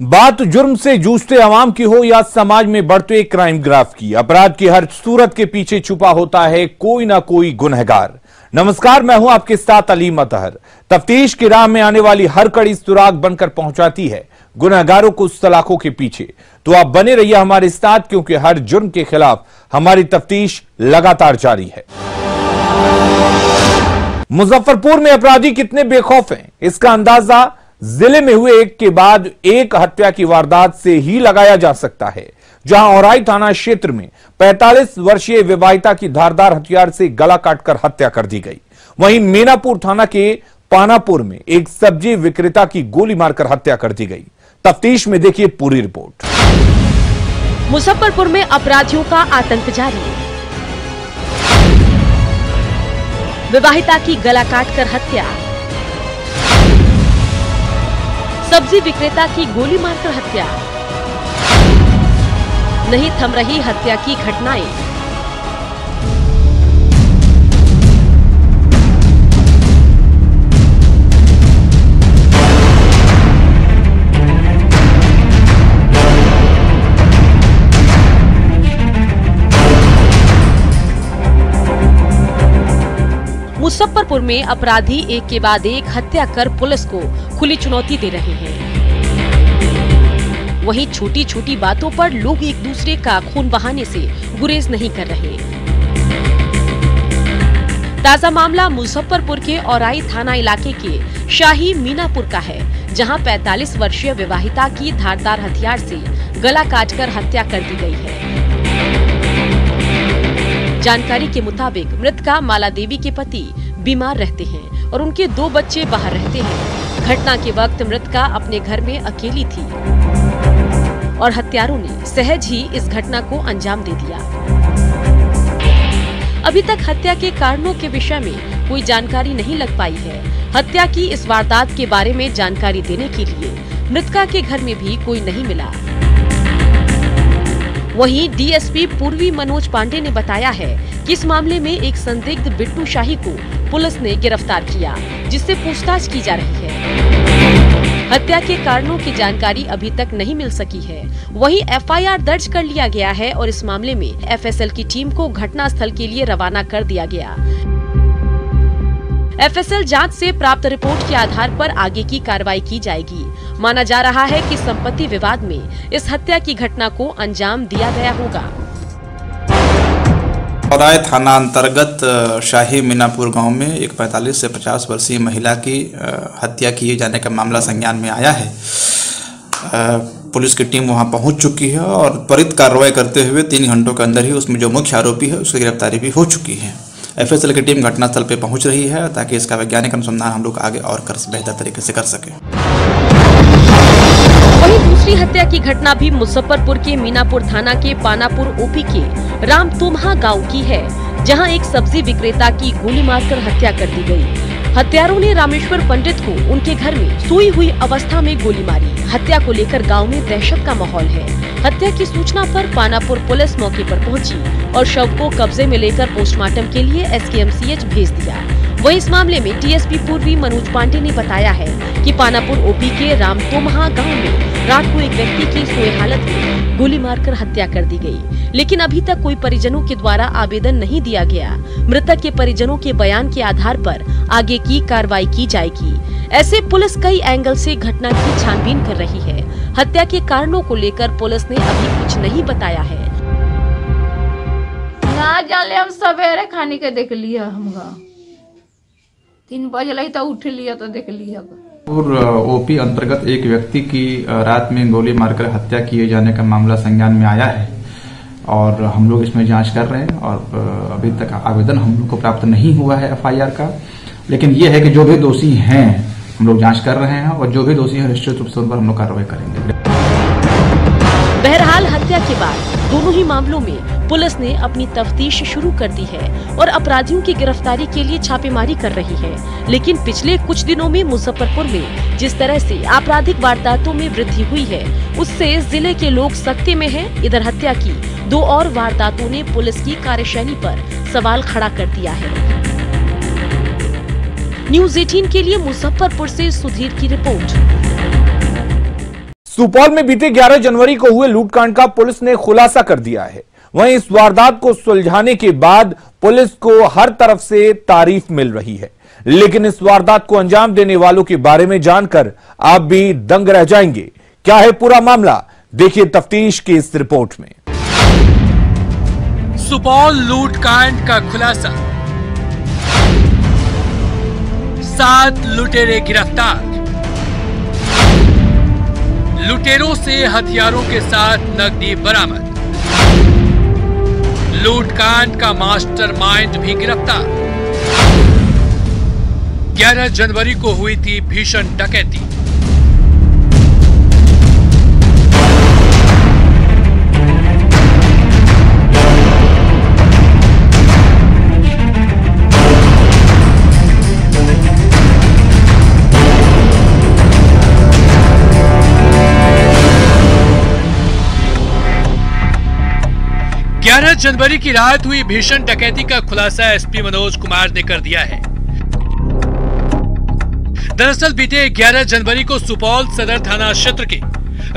बात जुर्म से जूझते अवाम की हो या समाज में बढ़ते क्राइम ग्राफ की, अपराध की हर सूरत के पीछे छुपा होता है कोई ना कोई गुनहगार। नमस्कार, मैं हूं आपके साथ अलीम अतहर। तफ्तीश की राह में आने वाली हर कड़ी सुराग बनकर पहुंचाती है गुनहगारों को सलाखों के पीछे। तो आप बने रहिए हमारे साथ, क्योंकि हर जुर्म के खिलाफ हमारी तफ्तीश लगातार जारी है। मुजफ्फरपुर में अपराधी कितने बेखौफ हैं, इसका अंदाजा जिले में हुए एक के बाद एक हत्या की वारदात से ही लगाया जा सकता है। जहां औराई थाना क्षेत्र में 45 वर्षीय विवाहिता की धारदार हथियार से गला काटकर हत्या कर दी गई। वहीं मीनापुर थाना के पानापुर में एक सब्जी विक्रेता की गोली मारकर हत्या कर दी गई। तफ्तीश में देखिए पूरी रिपोर्ट। मुजफ्फरपुर में अपराधियों का आतंक जारी। विवाहिता की गला काटकर हत्या, सब्जी विक्रेता की गोली मारकर हत्या, नहीं थम रही हत्या की घटनाएं। मुजफ्फरपुर में अपराधी एक के बाद एक हत्या कर पुलिस को खुली चुनौती दे रहे हैं। वहीं छोटी छोटी बातों पर लोग एक दूसरे का खून बहाने से गुरेज नहीं कर रहे। ताजा मामला मुजफ्फरपुर के औराई थाना इलाके के शाही मीनापुर का है, जहां 45 वर्षीय विवाहिता की धारदार हथियार से गला काटकर हत्या कर दी गई है। जानकारी के मुताबिक मृतका माला देवी के पति बीमार रहते हैं और उनके 2 बच्चे बाहर रहते हैं। घटना के वक्त मृतका अपने घर में अकेली थी और हत्यारों ने सहज ही इस घटना को अंजाम दे दिया। अभी तक हत्या के कारणों के विषय में कोई जानकारी नहीं लग पाई है। हत्या की इस वारदात के बारे में जानकारी देने के लिए मृतका के घर में भी कोई नहीं मिला। वहीं डीएसपी पूर्वी मनोज पांडे ने बताया है कि इस मामले में एक संदिग्ध बिट्टू शाही को पुलिस ने गिरफ्तार किया, जिससे पूछताछ की जा रही है। हत्या के कारणों की जानकारी अभी तक नहीं मिल सकी है। वहीं एफआईआर दर्ज कर लिया गया है और इस मामले में एफएसएल की टीम को घटनास्थल के लिए रवाना कर दिया गया। एफएसएल जांच से प्राप्त रिपोर्ट के आधार पर आगे की कार्रवाई की जाएगी। माना जा रहा है कि संपत्ति विवाद में इस हत्या की घटना को अंजाम दिया गया होगा। औराई थाना अंतर्गत शाही मीनापुर गांव में एक 45 से 50 वर्षीय महिला की हत्या किए जाने का मामला संज्ञान में आया है। पुलिस की टीम वहां पहुंच चुकी है और त्वरित कार्रवाई करते हुए 3 घंटों के अंदर ही उसमें जो मुख्य आरोपी है उसकी गिरफ्तारी भी हो चुकी है। एफएसएल की टीम घटनास्थल पर पहुंच रही है ताकि इसका वैज्ञानिक अनुसंधान हम लोग आगे और बेहतर तरीके से कर सके। वहीं दूसरी हत्या की घटना भी मुजफ्फरपुर के मीनापुर थाना के पानापुर ओपी के रामतोमहा गांव की है, जहां एक सब्जी विक्रेता की गोली मारकर हत्या कर दी गई। हत्यारों ने रामेश्वर पंडित को उनके घर में सोई हुई अवस्था में गोली मारी। हत्या को लेकर गांव में दहशत का माहौल है। हत्या की सूचना पर पानापुर पुलिस मौके पर पहुंची और शव को कब्जे में लेकर पोस्टमार्टम के लिए एसकेएमसीएच भेज दिया। वहीं इस मामले में डीएसपी पूर्वी मनोज पांडे ने बताया है कि पानापुर ओपी के रामतोमहा गांव में रात को एक व्यक्ति की सोए हालत में गोली मारकर हत्या कर दी गई, लेकिन अभी तक कोई परिजनों के द्वारा आवेदन नहीं दिया गया। मृतक के परिजनों के बयान के आधार पर आगे की कार्रवाई की जाएगी। ऐसे पुलिस कई एंगल से घटना की छानबीन कर रही है। हत्या के कारणों को लेकर पुलिस ने अभी कुछ नहीं बताया है। ना जाने हम सवेरे खाने के देख लिया, हम 3 बजे तो उठ लिया तो देख लिया। ओपी अंतर्गत एक व्यक्ति की रात में गोली मारकर हत्या किए जाने का मामला संज्ञान में आया है और हम लोग इसमें जांच कर रहे हैं और अभी तक आवेदन हम लोग को प्राप्त नहीं हुआ है एफआईआर का। लेकिन ये है कि जो भी दोषी हैं हम लोग जांच कर रहे हैं और जो भी दोषी है निश्चित रूप से उन पर हम लोग कार्रवाई करेंगे। बहरहाल हत्या के बाद दोनों ही मामलों में पुलिस ने अपनी तफ्तीश शुरू कर दी है और अपराधियों की गिरफ्तारी के लिए छापेमारी कर रही है। लेकिन पिछले कुछ दिनों में मुजफ्फरपुर में जिस तरह से आपराधिक वारदातों में वृद्धि हुई है, उससे जिले के लोग सख्ते में हैं। इधर हत्या की 2 और वारदातों ने पुलिस की कार्यशैली पर सवाल खड़ा कर दिया है। न्यूज़ 18 के लिए मुजफ्फरपुर से सुधीर की रिपोर्ट। सुपौल में बीते 11 जनवरी को हुए लूटकांड का पुलिस ने खुलासा कर दिया है। वहीं इस वारदात को सुलझाने के बाद पुलिस को हर तरफ से तारीफ मिल रही है, लेकिन इस वारदात को अंजाम देने वालों के बारे में जानकर आप भी दंग रह जाएंगे। क्या है पूरा मामला, देखिए तफ्तीश की इस रिपोर्ट में। सुपौल लूटकांड का खुलासा, 7 लुटेरे गिरफ्तार। लुटेरों से हथियारों के साथ नकदी बरामद। लूटकांड का मास्टरमाइंड भी गिरफ्तार। 11 जनवरी को हुई थी भीषण डकैती। जनवरी की रात हुई भीषण डकैती का खुलासा एसपी मनोज कुमार ने कर दिया है। दरअसल बीते 11 जनवरी को सुपौल सदर थाना क्षेत्र के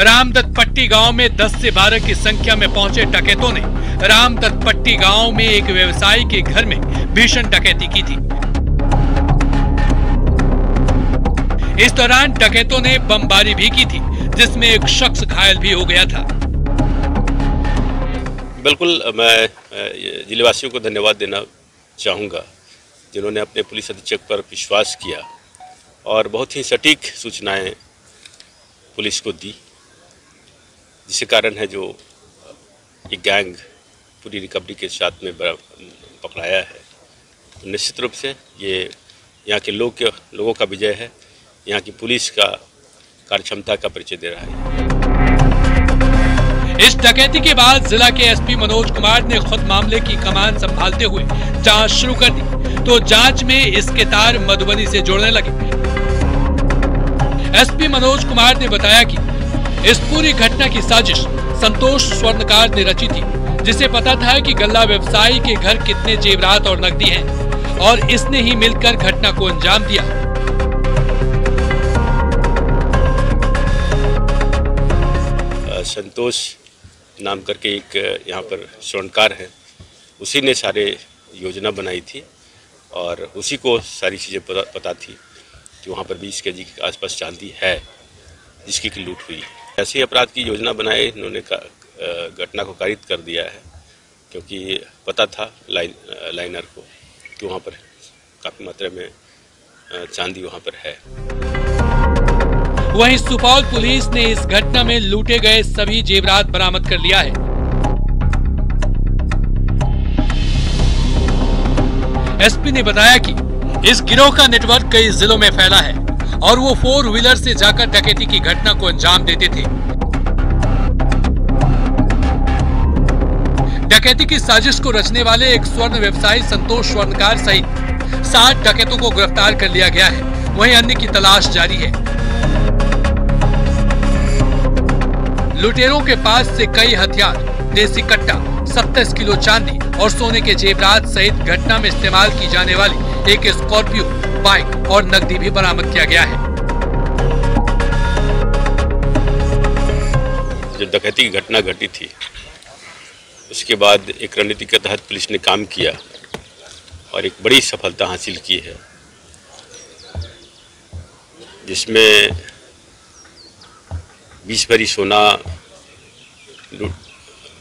रामदत्त पट्टी गांव में 10 से 12 की संख्या में पहुंचे डकैतों ने रामदत्त पट्टी गांव में एक व्यवसायी के घर में भीषण डकैती की थी। इस दौरान डकैतों ने बमबारी भी की थी, जिसमें एक शख्स घायल भी हो गया था। बिल्कुल, मैं जिलेवासियों को धन्यवाद देना चाहूँगा जिन्होंने अपने पुलिस अधीक्षक पर विश्वास किया और बहुत ही सटीक सूचनाएं पुलिस को दी, जिसके कारण है जो ये गैंग पूरी रिकवरी के साथ में पकड़ाया है। तो निश्चित रूप से ये यहाँ के लोगों का विजय है, यहाँ की पुलिस का कार्यक्षमता का परिचय दे रहा है। इस डकैती के बाद जिला के एसपी मनोज कुमार ने खुद मामले की कमान संभालते हुए जांच शुरू कर दी, तो जांच में इसके तार मधुबनी से जोड़ने लगे। एसपी मनोज कुमार ने बताया कि इस पूरी घटना की साजिश संतोष स्वर्णकार ने रची थी, जिसे पता था कि गल्ला व्यवसायी के घर कितने जेवरात और नकदी हैं, और इसने ही मिलकर घटना को अंजाम दिया। संतोष नाम करके एक यहाँ पर स्वर्णकार है, उसी ने सारे योजना बनाई थी और उसी को सारी चीज़ें पता थी कि वहाँ पर 20 केजी के आसपास चांदी है जिसकी की लूट हुई। ऐसी अपराध की योजना बनाई, इन्होंने घटना को कारित कर दिया है, क्योंकि पता था लाइनर को कि वहाँ पर काफ़ी मात्रा में चांदी वहाँ पर है। वहीं सुपौल पुलिस ने इस घटना में लूटे गए सभी जेवरात बरामद कर लिया है। एसपी ने बताया कि इस गिरोह का नेटवर्क कई जिलों में फैला है और वो 4 व्हीलर से जाकर डकैती की घटना को अंजाम देते थे। डकैती की साजिश को रचने वाले एक स्वर्ण व्यवसायी संतोष स्वर्णकार सहित 60 डकैतों को गिरफ्तार कर लिया गया है। वहीं अन्य की तलाश जारी है। लुटेरों के पास से कई हथियार, देसी कट्टा, 27 किलो चांदी और सोने के जेवरात सहित घटना में इस्तेमाल की जाने वाली एक स्कॉर्पियो बाइक और नकदी भी बरामद किया गया है। जब डकैती की घटना घटी थी, उसके बाद एक रणनीति के तहत पुलिस ने काम किया और एक बड़ी सफलता हासिल की है, जिसमें 20 भरी सोना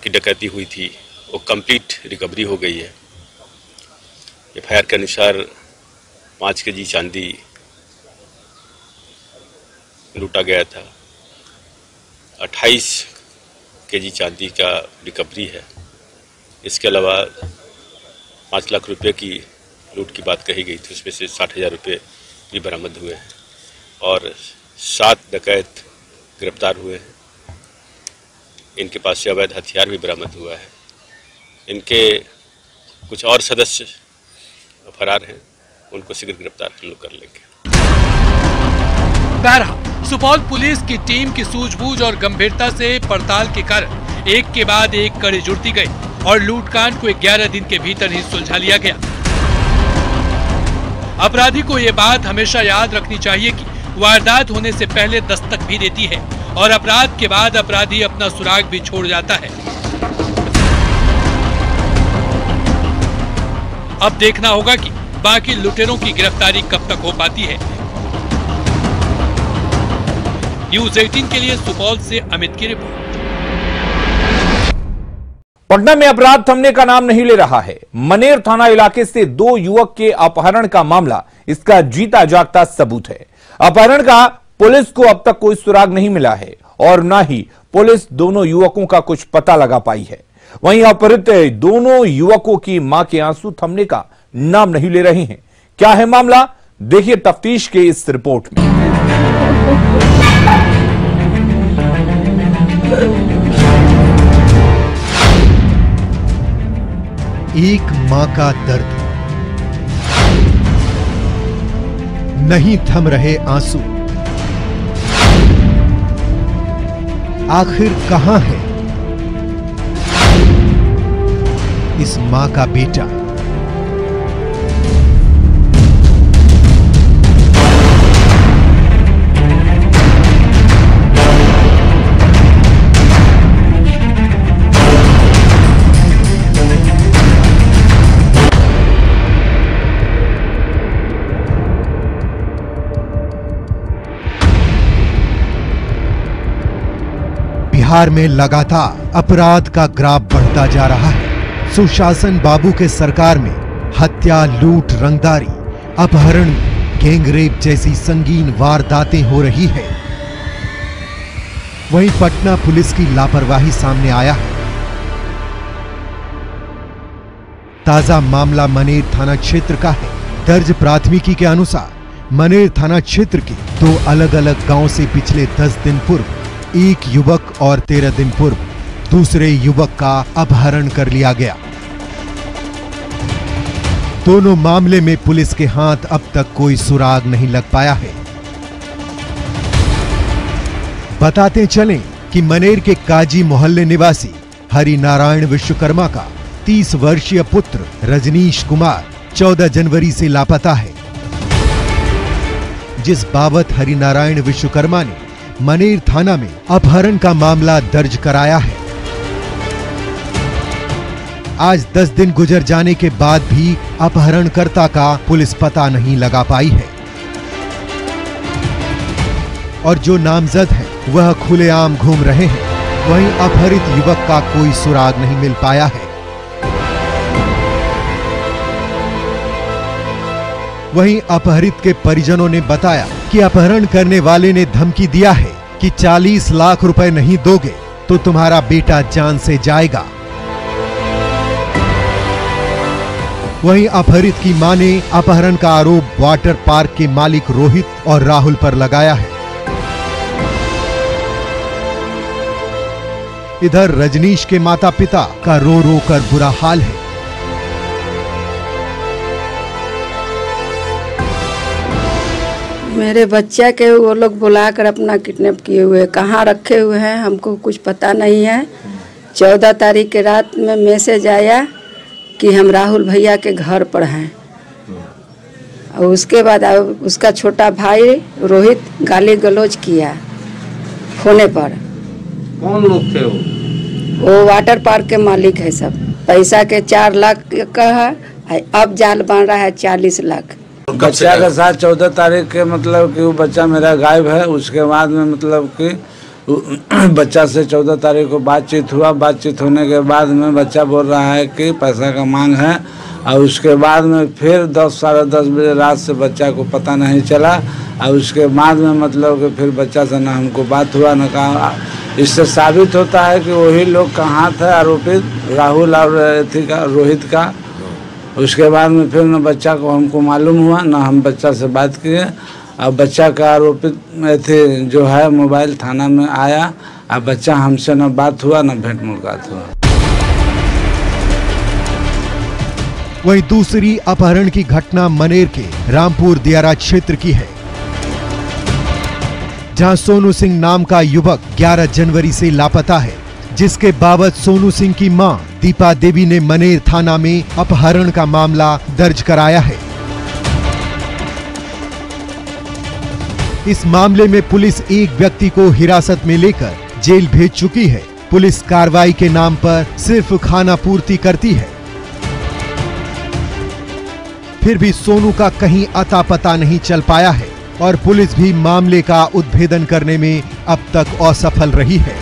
की डकैती हुई थी, वो कंप्लीट रिकवरी हो गई है। एफआईआर के अनुसार 5 केजी चांदी लूटा गया था, 28 केजी चांदी का रिकवरी है। इसके अलावा 5 लाख रुपए की लूट की बात कही गई थी, उसमें से 60,000 रुपये भी बरामद हुए हैं और 7 डकैत गिरफ्तार हुए हैं। इनके पास से अवैध हथियार भी बरामद हुआ है। इनके कुछ और सदस्य फरार हैं, उनको शीघ्र गिरफ्तार हम लोग कर लेंगे। बहरहाल सुपौल पुलिस की टीम की सूझबूझ और गंभीरता से पड़ताल के कारण एक के बाद एक कड़ी जुड़ती गई और लूटकांड को 11 दिन के भीतर ही सुलझा लिया गया। अपराधी को ये बात हमेशा याद रखनी चाहिए कि वारदात होने से पहले दस्तक भी देती है और अपराध के बाद अपराधी अपना सुराग भी छोड़ जाता है। अब देखना होगा कि बाकी लुटेरों की गिरफ्तारी कब तक हो पाती है। न्यूज़ 18 के लिए सुपौल से अमित की रिपोर्ट। पटना में अपराध थमने का नाम नहीं ले रहा है। मनेर थाना इलाके से 2 युवक के अपहरण का मामला इसका जीता जागता सबूत है। अपहरण का पुलिस को अब तक कोई सुराग नहीं मिला है और न ही पुलिस दोनों युवकों का कुछ पता लगा पाई है। वहीं अपहृत दोनों युवकों की मां के आंसू थमने का नाम नहीं ले रहे हैं। क्या है मामला, देखिए तफ्तीश के इस रिपोर्ट में। एक मां का दर्द, नहीं थम रहे आंसू। आखिर कहां है इस मां का बेटा? बिहार में लगातार अपराध का ग्राफ बढ़ता जा रहा है। सुशासन बाबू के सरकार में हत्या, लूट, रंगदारी, अपहरण, गैंगरेप जैसी संगीन वारदातें हो रही है। वहीं पटना पुलिस की लापरवाही सामने आया है। ताजा मामला मनेर थाना क्षेत्र का है। दर्ज प्राथमिकी के अनुसार मनेर थाना क्षेत्र के 2 अलग अलग गांव से पिछले 10 दिन पूर्व एक युवक और 13 दिन पूर्व दूसरे युवक का अपहरण कर लिया गया। दोनों मामले में पुलिस के हाथ अब तक कोई सुराग नहीं लग पाया है। बताते चलें कि मनेर के काजी मोहल्ले निवासी हरिनारायण विश्वकर्मा का 30 वर्षीय पुत्र रजनीश कुमार 14 जनवरी से लापता है, जिस बाबत हरिनारायण विश्वकर्मा ने मनेर थाना में अपहरण का मामला दर्ज कराया है। आज 10 दिन गुजर जाने के बाद भी अपहरणकर्ता का पुलिस पता नहीं लगा पाई है और जो नामजद हैं वह खुलेआम घूम रहे हैं। वहीं अपहरित युवक का कोई सुराग नहीं मिल पाया है। वहीं अपहरित के परिजनों ने बताया कि अपहरण करने वाले ने धमकी दिया है कि 40 लाख रुपए नहीं दोगे तो तुम्हारा बेटा जान से जाएगा। वहीं अपहरित की मां ने अपहरण का आरोप वाटर पार्क के मालिक रोहित और राहुल पर लगाया है। इधर रजनीश के माता पिता का रो रो कर बुरा हाल है। मेरे बच्चा के वो लोग बुलाकर अपना किडनैप किए हुए, कहाँ रखे हुए हैं हमको कुछ पता नहीं है। 14 तारीख के रात में मैसेज आया कि हम राहुल भैया के घर पर हैं और उसके बाद उसका छोटा भाई रोहित गाली गलौज किया फोने पर। कौन लोग थे वो वाटर पार्क के मालिक है सब। पैसा के 4 लाख का है, अब जाल बन रहा है 40 लाख। बच्चा के साथ 14 तारीख के मतलब कि वो बच्चा मेरा गायब है। उसके बाद में मतलब कि बच्चा से 14 तारीख को बातचीत हुआ। बातचीत होने के बाद में बच्चा बोल रहा है कि पैसा का मांग है और उसके बाद में फिर 10 साढ़े 10 बजे रात से बच्चा को पता नहीं चला और उसके बाद में मतलब कि फिर बच्चा से ना हमको बात हुआ न कहा। इससे साबित होता है कि वही लोग का हाथ है आरोपित राहुल और रोहित का। उसके बाद में फिर न बच्चा को हमको मालूम हुआ, न हम बच्चा से बात किए। अब बच्चा का आरोपित थे जो है मोबाइल थाना में आया। अब बच्चा हमसे न बात हुआ न भेंट मुलाकात हुआ। वहीं दूसरी अपहरण की घटना मनेर के रामपुर दियारा क्षेत्र की है, जहां सोनू सिंह नाम का युवक 11 जनवरी से लापता है, जिसके बाबत सोनू सिंह की मां दीपा देवी ने मनेर थाना में अपहरण का मामला दर्ज कराया है। इस मामले में पुलिस एक व्यक्ति को हिरासत में लेकर जेल भेज चुकी है। पुलिस कार्रवाई के नाम पर सिर्फ खाना पूर्ति करती है। फिर भी सोनू का कहीं अता पता नहीं चल पाया है और पुलिस भी मामले का उद्भेदन करने में अब तक असफल रही है।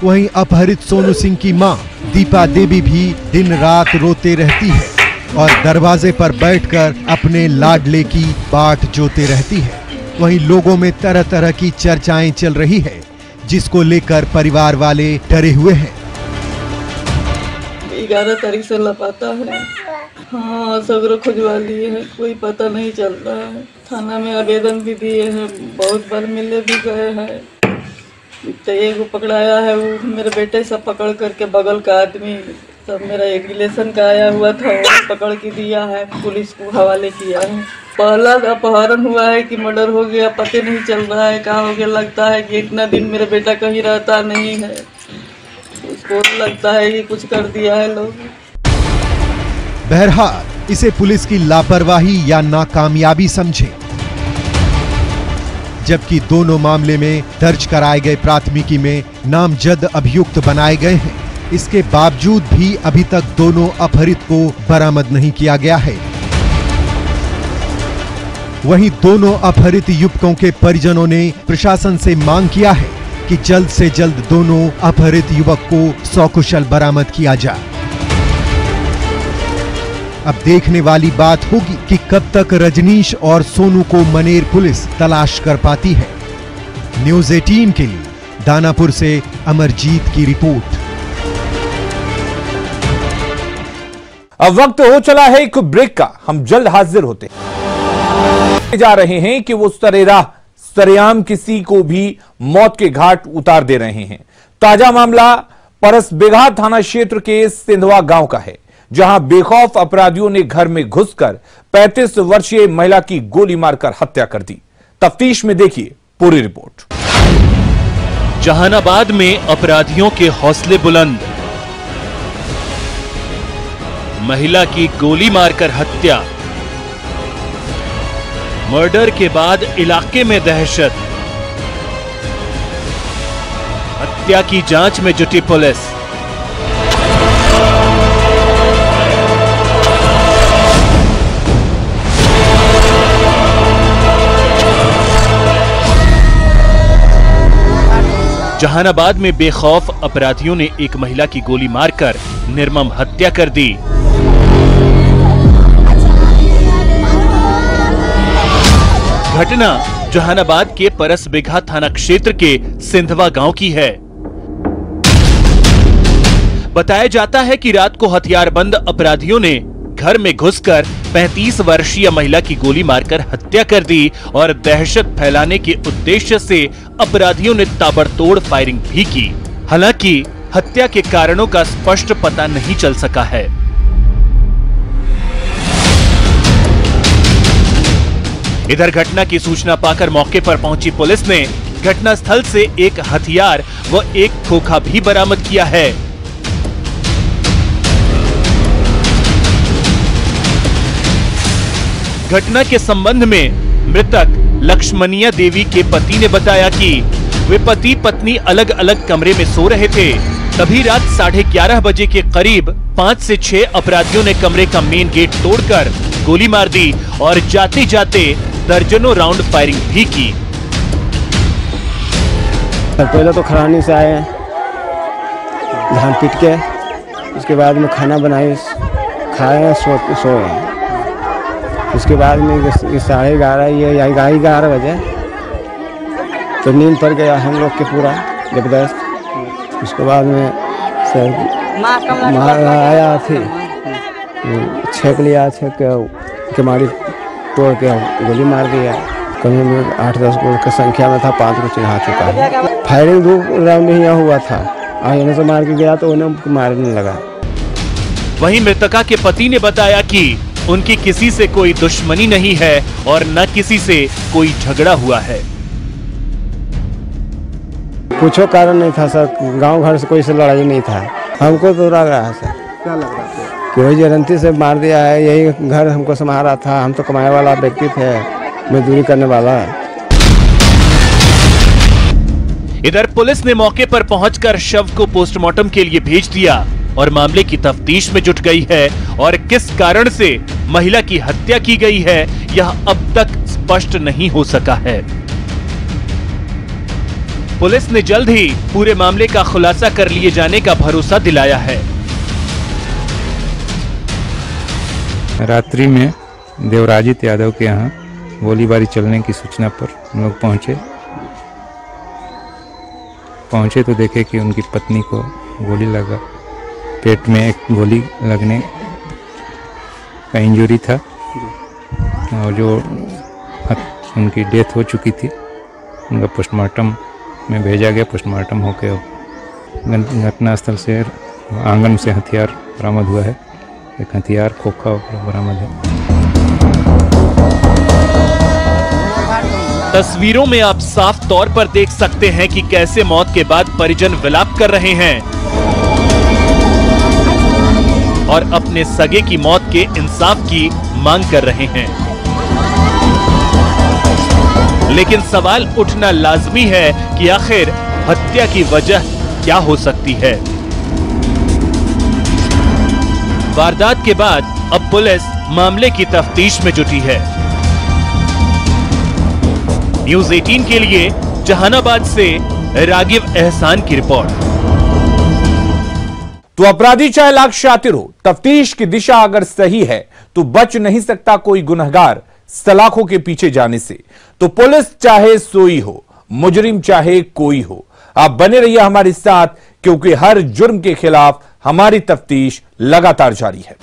वहीं अपहरित सोनू सिंह की मां दीपा देवी भी दिन रात रोते रहती है और दरवाजे पर बैठकर अपने लाडले की बाट जोते रहती है। वहीं लोगों में तरह तरह की चर्चाएं चल रही है, जिसको लेकर परिवार वाले डरे हुए हैं। 11 तारीख से लापता है। हाँ, सगरो खुजवा लिए हैं, कोई पता नहीं चल रहा है। थाना में आवेदन भी दिए हैं, बहुत बार मिले भी गए हैं। तो एक पकड़ाया है, वो मेरे बेटे सब पकड़ करके बगल का आदमी सब मेरा एक रिलेशन का आया हुआ था, वो पकड़ के दिया है, पुलिस को हवाले किया है। पहला अपहरण हुआ है कि मर्डर हो गया, पता नहीं चल रहा है कहाँ हो गया। लगता है कि इतना दिन मेरा बेटा कहीं रहता नहीं है, उसको लगता है कि कुछ कर दिया है लोग। बहरहाल इसे पुलिस की लापरवाही या नाकामयाबी समझे, जबकि दोनों मामले में दर्ज कराए गए प्राथमिकी में नामजद अभियुक्त बनाए गए हैं। इसके बावजूद भी अभी तक दोनों अपहरित को बरामद नहीं किया गया है। वहीं दोनों अपहरित युवकों के परिजनों ने प्रशासन से मांग किया है कि जल्द से जल्द दोनों अपहरित युवक को सकुशल बरामद किया जाए। अब देखने वाली बात होगी कि कब तक रजनीश और सोनू को मनेर पुलिस तलाश कर पाती है। न्यूज़ 18 के लिए दानापुर से अमरजीत की रिपोर्ट। अब वक्त हो चला है एक ब्रेक का, हम जल्द हाजिर होते हैं। जा रहे हैं कि वो सरेआम किसी को भी मौत के घाट उतार दे रहे हैं। ताजा मामला परसबेघा थाना क्षेत्र के सिंधवा गांव का है, जहां बेखौफ अपराधियों ने घर में घुसकर 35 वर्षीय महिला की गोली मारकर हत्या कर दी। तफ्तीश में देखिए पूरी रिपोर्ट। जहानाबाद में अपराधियों के हौसले बुलंद, महिला की गोली मारकर हत्या, मर्डर के बाद इलाके में दहशत, हत्या की जांच में जुटी पुलिस। जहानाबाद में बेखौफ अपराधियों ने एक महिला की गोली मारकर निर्मम हत्या कर दी। घटना जहानाबाद के परसबेघा थाना क्षेत्र के सिंधवा गांव की है। बताया जाता है कि रात को हथियारबंद अपराधियों ने घर में घुसकर 35 वर्षीय महिला की गोली मारकर हत्या कर दी और दहशत फैलाने के उद्देश्य से अपराधियों ने ताबड़तोड़ फायरिंग भी की। हालांकि हत्या के कारणों का स्पष्ट पता नहीं चल सका है। इधर घटना की सूचना पाकर मौके पर पहुंची पुलिस ने घटनास्थल से एक हथियार व एक खोखा भी बरामद किया है। घटना के संबंध में मृतक लक्ष्मणिया देवी के पति ने बताया कि वे पति पत्नी अलग अलग कमरे में सो रहे थे। तभी रात 11:30 बजे के करीब 5 से 6 अपराधियों ने कमरे का मेन गेट तोड़कर गोली मार दी और जाते जाते दर्जनों राउंड फायरिंग भी की। पहले तो खरानी से आए, धान पीट के, उसके बाद में खाना बनाए, खाए, सोए। उसके बाद में 11:30 या 11 बजे तो नींद पड़ गया हम लोग के पूरा जबरदस्त। उसके बाद में माँ आया थी, छेक लिया, छेक के केमाड़ी तोड़ के गोली मार दिया। कहीं में 8-10 गोल की संख्या में था, 5 को चिन्हा चुका है। फायरिंग 2 राउंड ही यहाँ हुआ था, इन्हें से मार के गया तो उन्हें मारने लगा। वहीं मृतका के पति ने बताया कि उनकी किसी से कोई दुश्मनी नहीं है और न किसी से कोई झगड़ा हुआ है। कुछ कारण नहीं था सर, गांव घर से कोई से लड़ाई नहीं था। हमको तो लग रहा है सर। क्या लग रहा है? कि वही जयंती से मार दिया है, यही घर हमको संभाला था, हम तो कमाने वाला व्यक्ति थे, मजदूरी करने वाला। इधर पुलिस ने मौके पर पहुंचकर शव को पोस्टमार्टम के लिए भेज दिया और मामले की तफ्तीश में जुट गई है और किस कारण से महिला की हत्या की गई है यह अब तक स्पष्ट नहीं हो सका है। पुलिस ने जल्द ही पूरे मामले का खुलासा कर लिए जाने का भरोसा दिलाया है। रात्रि में देवराजित यादव के यहाँ गोलीबारी चलने की सूचना पर हम लोग पहुंचे तो देखे कि उनकी पत्नी को गोली लगा, पेट में एक गोली लगने का इंजरी था और जो उनकी डेथ हो चुकी थी उनका पोस्टमार्टम में भेजा गया। पोस्टमार्टम होकर घटनास्थल से आंगन से हथियार बरामद हुआ है, एक हथियार खोखा बरामद है। तस्वीरों में आप साफ तौर पर देख सकते हैं कि कैसे मौत के बाद परिजन विलाप कर रहे हैं और अपने सगे की मौत के इंसाफ की मांग कर रहे हैं। लेकिन सवाल उठना लाजमी है कि आखिर हत्या की वजह क्या हो सकती है। वारदात के बाद अब पुलिस मामले की तफ्तीश में जुटी है। न्यूज़ 18 के लिए जहानाबाद से रागिब एहसान की रिपोर्ट। तो अपराधी चाहे लाख शातिर हो, तफ्तीश की दिशा अगर सही है तो बच नहीं सकता कोई गुनहगार सलाखों के पीछे जाने से। तो पुलिस चाहे सोई हो, मुजरिम चाहे कोई हो, आप बने रहिए हमारे साथ, क्योंकि हर जुर्म के खिलाफ हमारी तफ्तीश लगातार जारी है।